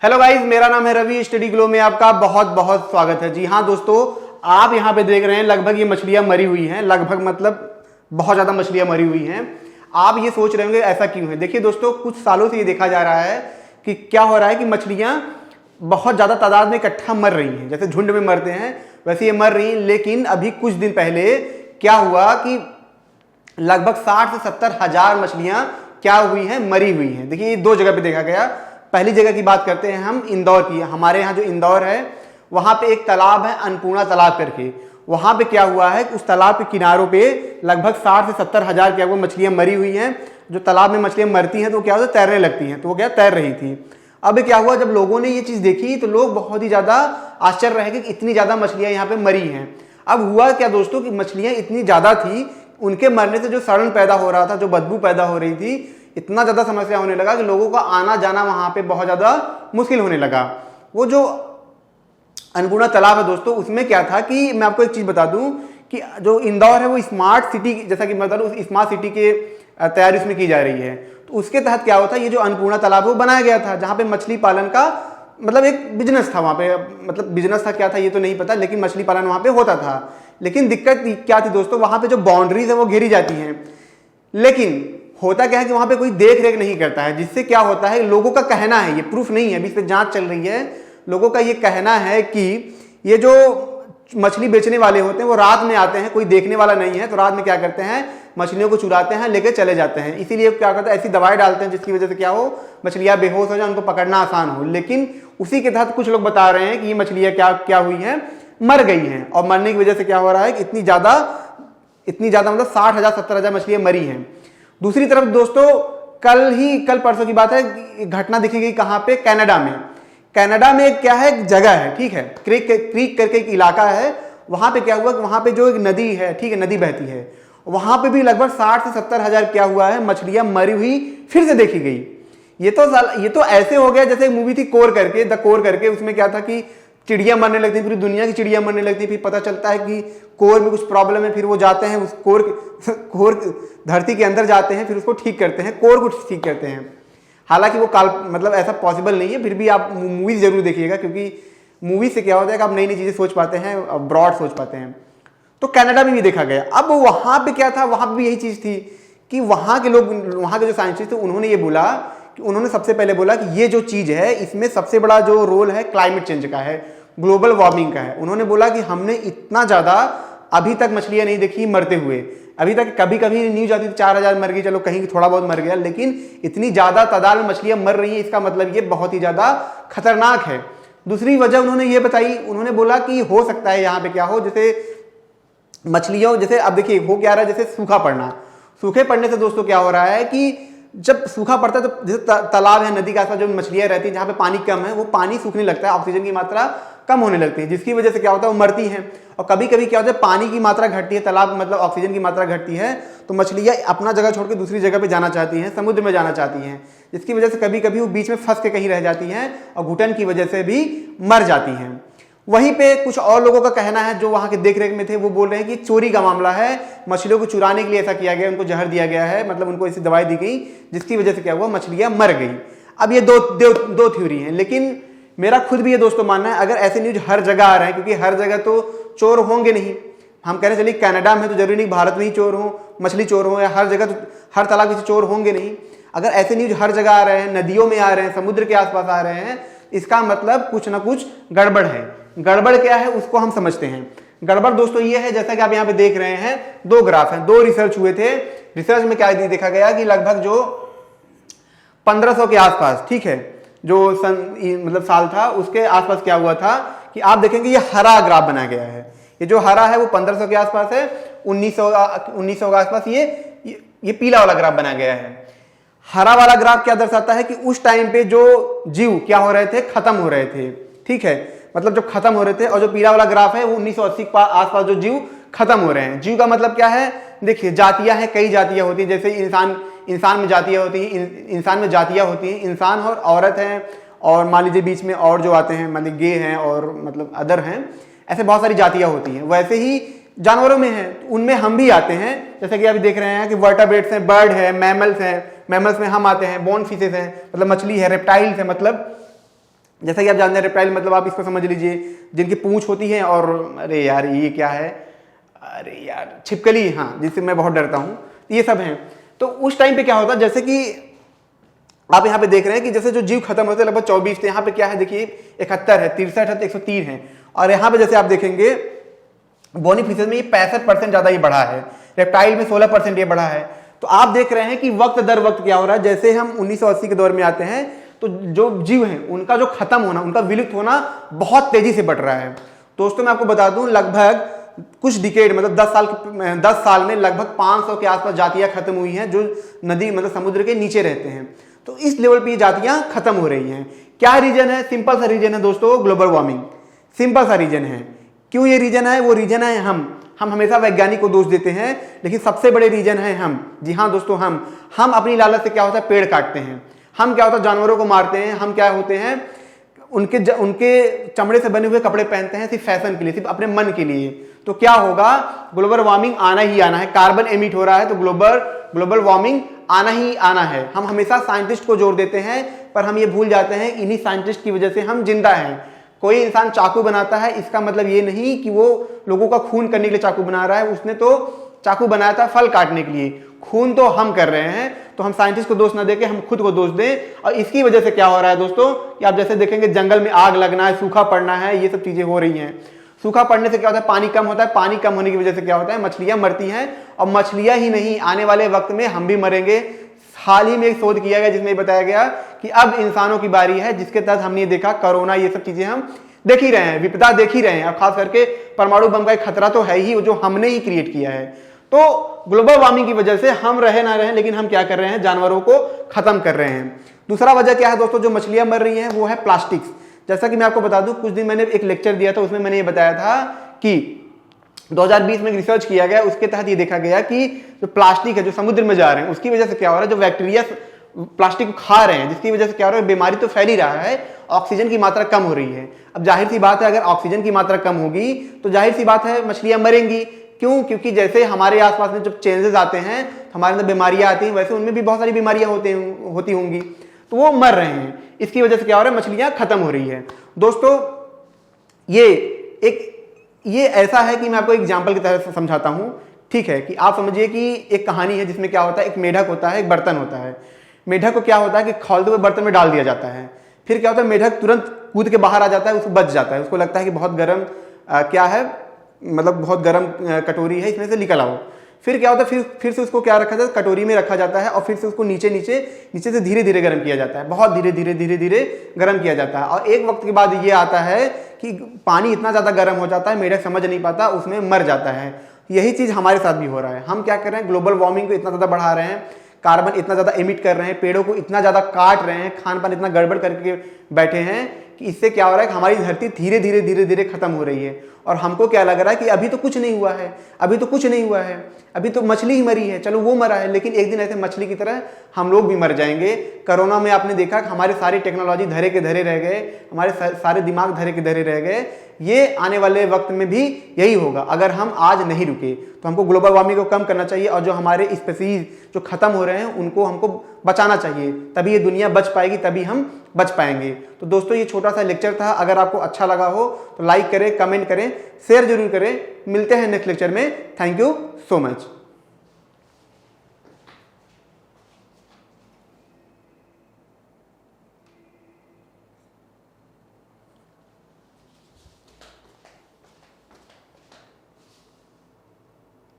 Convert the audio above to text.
Hello guys, मेरा नाम है रवि। स्टडी ग्लो में आपका बहुत बहुत स्वागत है। जी हाँ दोस्तों, आप यहाँ पे देख रहे हैं लगभग ये मछलियां मरी हुई हैं। लगभग मतलब बहुत ज़्यादा मछलियां मरी हुई हैं। आप ये सोच रहे होंगे ऐसा क्यों है। देखिए दोस्तों, कुछ सालों से ये देखा जा रहा है कि क्या हो रहा है कि मछलियां बहुत ज़्यादा तादाद में इकट्ठा मर रही हैं। जैसे झुंड में मरते हैं वैसे ये मर रही हैं। लेकिन अभी कुछ दिन पहले क्या हुआ कि लगभग 60 से 70 हजार मछलियां क्या हुई हैं, मरी हुई हैं। देखिए ये दो जगह पे देखा गया। पहली जगह की बात करते हैं हम इंदौर की। हमारे यहाँ जो इंदौर है वहां पे एक तालाब है, अन्नपूर्णा तालाब करके। वहां पे क्या हुआ है, उस तालाब के किनारों पे लगभग 60 से 70 हजार क्या हुआ मछलियां मरी हुई हैं। जो तालाब में मछलियां मरती हैं तो क्या होता है, तैरने लगती हैं। तो वो क्या तैर रही थी। अब क्या हुआ, जब लोगों ने ये चीज देखी तो लोग बहुत ही ज्यादा आश्चर्य रहे कि इतनी ज्यादा मछलियां यहाँ पे मरी हैं। अब हुआ क्या दोस्तों कि मछलियां इतनी ज्यादा थी, उनके मरने से जो सड़न पैदा हो रहा था, जो बदबू पैदा हो रही थी, इतना ज्यादा समस्या होने लगा कि लोगों का आना जाना वहां पे बहुत ज्यादा मुश्किल होने लगा। वो जो अन्नपूर्णा तालाब है दोस्तों, उसमें क्या था कि मैं आपको एक चीज बता दूं कि जो इंदौर है वो स्मार्ट सिटी, जैसा कि मैं बता दूं, स्मार्ट सिटी के तैयारी उसमें की जा रही है। तो उसके तहत क्या होता है, ये जो अन्नपूर्णा तालाब है वो बनाया गया था, जहां पे मछली पालन का मतलब एक बिजनेस था वहां पे। मतलब बिजनेस था क्या था ये तो नहीं पता, लेकिन मछली पालन वहां पे होता था। लेकिन दिक्कत क्या थी दोस्तों, वहां पे जो बाउंड्रीज है वो घेरी जाती हैं। लेकिन होता क्या है कि वहां पे कोई देख रेख नहीं करता है, जिससे क्या होता है, लोगों का कहना है, ये प्रूफ नहीं है, अभी इस पे जांच चल रही है। लोगों का ये कहना है कि ये जो मछली बेचने वाले होते हैं वो रात में आते हैं, कोई देखने वाला नहीं है, तो रात में क्या करते हैं, मछलियों को चुराते हैं, लेके चले जाते हैं। इसीलिए क्या करते हैं, ऐसी दवाई डालते हैं जिसकी वजह से क्या हो, मछलियां बेहोश हो जाए, उनको पकड़ना आसान हो। लेकिन उसी के तहत कुछ लोग बता रहे हैं कि ये मछलियां क्या क्या हुई हैं, मर गई हैं। और मरने की वजह से क्या हो रहा है कि इतनी ज्यादा मतलब 60 हजार 70 हजार मछलियां मरी हैं। दूसरी तरफ दोस्तों, कल परसों की बात है, घटना दिखी गई कहां पे, कनाडा में। कनाडा में क्या है, एक जगह है, ठीक है, क्रीक करके एक इलाका है। वहां पे क्या हुआ कि वहां पे जो एक नदी है, ठीक है, नदी बहती है, वहां पे भी लगभग 60 से 70 हजार क्या हुआ है, मछलियां मरी हुई फिर से देखी गई। ये तो ऐसे हो गया जैसे मूवी थी कोर करके, द कोर करके। उसमें क्या था कि चिड़िया मरने लगती, पूरी दुनिया की चिड़िया मरने लगती। फिर पता चलता है कि कोर में कुछ प्रॉब्लम है, फिर वो जाते हैं उस कोर धरती के अंदर जाते हैं, फिर उसको ठीक करते हैं, कोर को ठीक करते हैं। हालांकि वो मतलब ऐसा पॉसिबल नहीं है, फिर भी आप मूवीज जरूर देखिएगा, क्योंकि मूवी से क्या होता है कि आप नई नई चीजें सोच पाते हैं, ब्रॉड सोच पाते हैं। तो कनाडा में भी देखा गया। अब वहां पे क्या था, वहां पे भी यही चीज थी कि वहां के लोग, वहां के जो साइंटिस्ट थे, उन्होंने ये बोला कि उन्होंने सबसे पहले बोला कि ये जो चीज है इसमें सबसे बड़ा जो रोल है क्लाइमेट चेंज का है, ग्लोबल वार्मिंग का है। उन्होंने बोला कि हमने इतना ज्यादा अभी तक मछलियां नहीं देखी मरते हुए। अभी तक कभी कभी न्यूज आती थी 4000 मर गई, चलो कहीं थोड़ा बहुत मर गया, लेकिन इतनी ज्यादा तादाद में मछलियां मर रही हैं, इसका मतलब ये बहुत ही ज्यादा खतरनाक है। दूसरी वजह उन्होंने ये बताई, उन्होंने बोला कि हो सकता है यहाँ पे क्या हो, जैसे मछलियों, जैसे अब देखिए हो क्या रहा है, जैसे सूखा पड़ना। सूखे पड़ने से दोस्तों क्या हो रहा है कि जब सूखा पड़ता है तो जैसे तालाब है, नदी के आसपास जो मछलियां रहती हैं, जहां पे पानी कम है, वो पानी सूखने लगता है, ऑक्सीजन की मात्रा कम होने लगती है, जिसकी वजह से क्या होता है, वो मरती हैं। और कभी कभी क्या होता है, पानी की मात्रा घटती है, तालाब मतलब ऑक्सीजन की मात्रा घटती है, तो मछलियां अपना जगह छोड़ के दूसरी जगह पे जाना चाहती हैं, समुद्र में जाना चाहती हैं, जिसकी वजह से कभी कभी वो बीच में फंस के कहीं रह जाती हैं और घुटन की वजह से भी मर जाती हैं। वहीं पे कुछ और लोगों का कहना है जो वहां के देख रेख में थे, वो बोल रहे हैं कि चोरी का मामला है, मछलियों को चुराने के लिए ऐसा किया गया, उनको जहर दिया गया है, मतलब उनको ऐसी दवाई दी गई जिसकी वजह से क्या हुआ, मछलियां मर गई। अब ये दो थ्योरी हैं, लेकिन मेरा खुद भी ये दोस्तों मानना है, अगर ऐसे न्यूज हर जगह आ रहे हैं, क्योंकि हर जगह तो चोर होंगे नहीं। हम कह रहे चलिए कनाडा में तो जरूरी नहीं भारत में ही चोर हो, मछली चोर हो, या हर जगह तो हर तालाब से चोर होंगे नहीं। अगर ऐसे न्यूज हर जगह आ रहे हैं, नदियों में आ रहे हैं, समुद्र के आसपास आ रहे हैं, इसका मतलब कुछ ना कुछ गड़बड़ है। गड़बड़ क्या है उसको हम समझते हैं। गड़बड़ दोस्तों ये है, जैसा कि आप यहाँ पे देख रहे हैं, दो ग्राफ हैं, दो रिसर्च हुए थे। रिसर्च में क्या देखा गया कि लगभग जो 1500 के आसपास, ठीक है, जो मतलब साल था, उसके आसपास क्या हुआ था कि आप देखेंगे ये हरा ग्राफ बनाया गया है। ये जो हरा है वो 1500 के आसपास है, 1900 के आसपास ये पीला वाला ग्राफ बनाया गया है। हरा वाला ग्राफ क्या दर्शाता है कि उस टाइम पे जो जीव क्या हो रहे थे, खत्म हो रहे थे, ठीक है, मतलब जो खत्म हो रहे थे। और जो पीला वाला ग्राफ है वो 1980 के आसपास जो जीव खत्म हो रहे हैं। जीव का मतलब क्या है, देखिए जातियां हैं, कई जातियां होती हैं, जैसे इंसान में जातियां होती हैं, इंसान में जातियां होती हैं, इंसान और औरत हैं, और मान लीजिए बीच में और जो आते हैं, मतलब गे हैं और मतलब अदर हैं, ऐसे बहुत सारी जातियां होती हैं। वैसे ही जानवरों में हैं, उनमें हम भी आते हैं, जैसे कि अभी देख रहे हैं कि वर्टेब्रेट्स हैं, बर्ड है, मैमल्स हैं, मैमल्स में हम आते हैं, बोन फिशेस हैं, मतलब मछली है, रेप्टाइल्स है, मतलब जैसा कि आप जानते हैं रेप्टाइल मतलब आप इसको समझ लीजिए जिनकी पूंछ होती है और अरे यार ये क्या है, अरे यार छिपकली, हाँ, जिससे मैं बहुत डरता हूँ, ये सब हैं। तो उस टाइम पे क्या होता है, जैसे कि आप यहाँ पे देख रहे हैं कि जैसे जो जीव खत्म होते हैं लगभग 24 थे, यहाँ पे क्या है देखिए 71 है, 63 है, 103 है। और यहाँ पे जैसे आप देखेंगे बोनी फिशेज में ये 65% ज्यादा ये बढ़ा है, रेप्टाइल में 16% ये बढ़ा है। तो आप देख रहे हैं कि वक्त दर वक्त क्या हो रहा है, जैसे हम 1980 के दौर में आते हैं तो जो जीव हैं उनका जो खत्म होना, उनका विलुप्त होना बहुत तेजी से बढ़ रहा है। दोस्तों मैं आपको बता दूं लगभग कुछ डिकेड मतलब 10 साल में लगभग 500 के आसपास जातियां खत्म हुई हैं जो नदी मतलब समुद्र के नीचे रहते हैं। तो इस लेवल पे ये जातियां खत्म हो रही हैं। क्या रीजन है? सिंपल सा रीजन है दोस्तों, ग्लोबल वार्मिंग। सिंपल सा रीजन है। क्यों ये रीजन है? वो रीजन है हम हमेशा वैज्ञानिक को दोष देते हैं, लेकिन सबसे बड़े रीजन है हम। जी हाँ दोस्तों, हम अपनी लालच से क्या होता है पेड़ काटते हैं, हम क्या होता है जानवरों को मारते हैं, हम क्या होते हैं उनके चमड़े से बने हुए कपड़े पहनते हैं सिर्फ फैशन के लिए, सिर्फ अपने मन के लिए। तो क्या होगा, ग्लोबल वार्मिंग आना ही आना है। कार्बन एमिट हो रहा है तो ग्लोबल वार्मिंग आना ही आना है। हम हमेशा साइंटिस्ट को जोर देते हैं पर हम ये भूल जाते हैं इन्हीं साइंटिस्ट की वजह से हम जिंदा हैं। कोई इंसान चाकू बनाता है इसका मतलब ये नहीं कि वो लोगों का खून करने के लिए चाकू बना रहा है, उसने तो चाकू बनाया था फल काटने के लिए, खून तो हम कर रहे हैं। तो हम साइंटिस्ट को दोष ना देके हम खुद को दोष दें। और इसकी वजह से क्या हो रहा है दोस्तों कि आप जैसे देखेंगे जंगल में आग लगना है, सूखा पड़ना है, ये सब चीजें हो रही हैं। सूखा पड़ने से क्या होता है, पानी कम होता है, पानी कम होने की वजह से क्या होता है, मछलियां मरती हैं। और मछलियां ही नहीं, आने वाले वक्त में हम भी मरेंगे। हाल ही में एक शोध किया गया जिसमें बताया गया कि अब इंसानों की बारी है, जिसके तहत हमने देखा कोरोना, ये सब चीजें हम देख ही रहे हैं, विपदा देख ही रहे हैं। अब खास करके परमाणु बम का एक खतरा तो है ही, जो हमने ही क्रिएट किया है। तो ग्लोबल वार्मिंग की वजह से हम रहे ना रहे, लेकिन हम क्या कर रहे हैं, जानवरों को खत्म कर रहे हैं। दूसरा वजह क्या है दोस्तों, जो मछलियां मर रही हैं वो है प्लास्टिक्स। जैसा कि मैं आपको बता दूं, कुछ दिन मैंने एक लेक्चर दिया था, उसमें मैंने ये बताया था कि 2020 में रिसर्च किया गया, उसके तहत ये देखा गया कि जो प्लास्टिक है जो समुद्र में जा रहे हैं उसकी वजह से क्या हो रहा है, जो बैक्टीरिया प्लास्टिक को खा रहे हैं जिसकी वजह से क्या हो रहा है, बीमारी तो फैल ही रहा है, ऑक्सीजन की मात्रा कम हो रही है। अब जाहिर सी बात है अगर ऑक्सीजन की मात्रा कम होगी तो जाहिर सी बात है मछलियां मरेंगी। क्यों? क्योंकि जैसे हमारे आसपास में जब चेंजेस आते हैं हमारे अंदर बीमारियां आती हैं, वैसे उनमें भी बहुत सारी बीमारियां होती होंगी, तो वो मर रहे हैं। इसकी वजह से क्या हो रहा है, मछलियां खत्म हो रही है। दोस्तों ये ऐसा है कि मैं आपको एग्जाम्पल की तरह से समझाता हूं, ठीक है, कि आप समझिए कि एक कहानी है जिसमें क्या होता है, एक मेढक होता है, एक बर्तन होता है। मेढक को क्या होता है कि खौलते हुए बर्तन में डाल दिया जाता है, फिर क्या होता है मेढक तुरंत कूद के बाहर आ जाता है, उसको बच जाता है, उसको लगता है कि बहुत गर्म क्या है, मतलब बहुत गर्म कटोरी है, इसमें से निकल आओ। फिर क्या होता है, फिर से उसको क्या रखा जाता है, कटोरी में रखा जाता है और फिर से उसको नीचे से धीरे धीरे गर्म किया जाता है, बहुत धीरे धीरे गर्म किया जाता है। और एक वक्त के बाद ये आता है कि पानी इतना ज्यादा गर्म हो जाता है, मेढक समझ नहीं पाता, उसमें मर जाता है। यही चीज हमारे साथ भी हो रहा है। हम क्या कर रहे हैं, ग्लोबल वार्मिंग को इतना ज्यादा बढ़ा रहे हैं, कार्बन इतना ज्यादा एमिट कर रहे हैं, पेड़ों को इतना ज्यादा काट रहे हैं, खान पान इतना गड़बड़ करके बैठे हैं कि इससे क्या हो रहा है कि हमारी धरती धीरे धीरे खत्म हो रही है। और हमको क्या लग रहा है कि अभी तो कुछ नहीं हुआ है, अभी तो मछली ही मरी है, चलो वो मरा है, लेकिन एक दिन ऐसे मछली की तरह हम लोग भी मर जाएंगे। कोरोना में आपने देखा कि हमारी सारी टेक्नोलॉजी धरे के धरे रह गए, हमारे सारे दिमाग धरे के धरे रह गए। ये आने वाले वक्त में भी यही होगा अगर हम आज नहीं रुके। तो हमको ग्लोबल वार्मिंग को कम करना चाहिए और जो हमारे स्पीसीज जो खत्म हो रहे हैं उनको हमको बचाना चाहिए, तभी ये दुनिया बच पाएगी, तभी हम बच पाएंगे। तो दोस्तों ये छोटा सा लेक्चर था, अगर आपको अच्छा लगा हो तो लाइक करें, कमेंट करें, शेयर जरूर करें। मिलते हैं नेक्स्ट लेक्चर में। Thank you so much.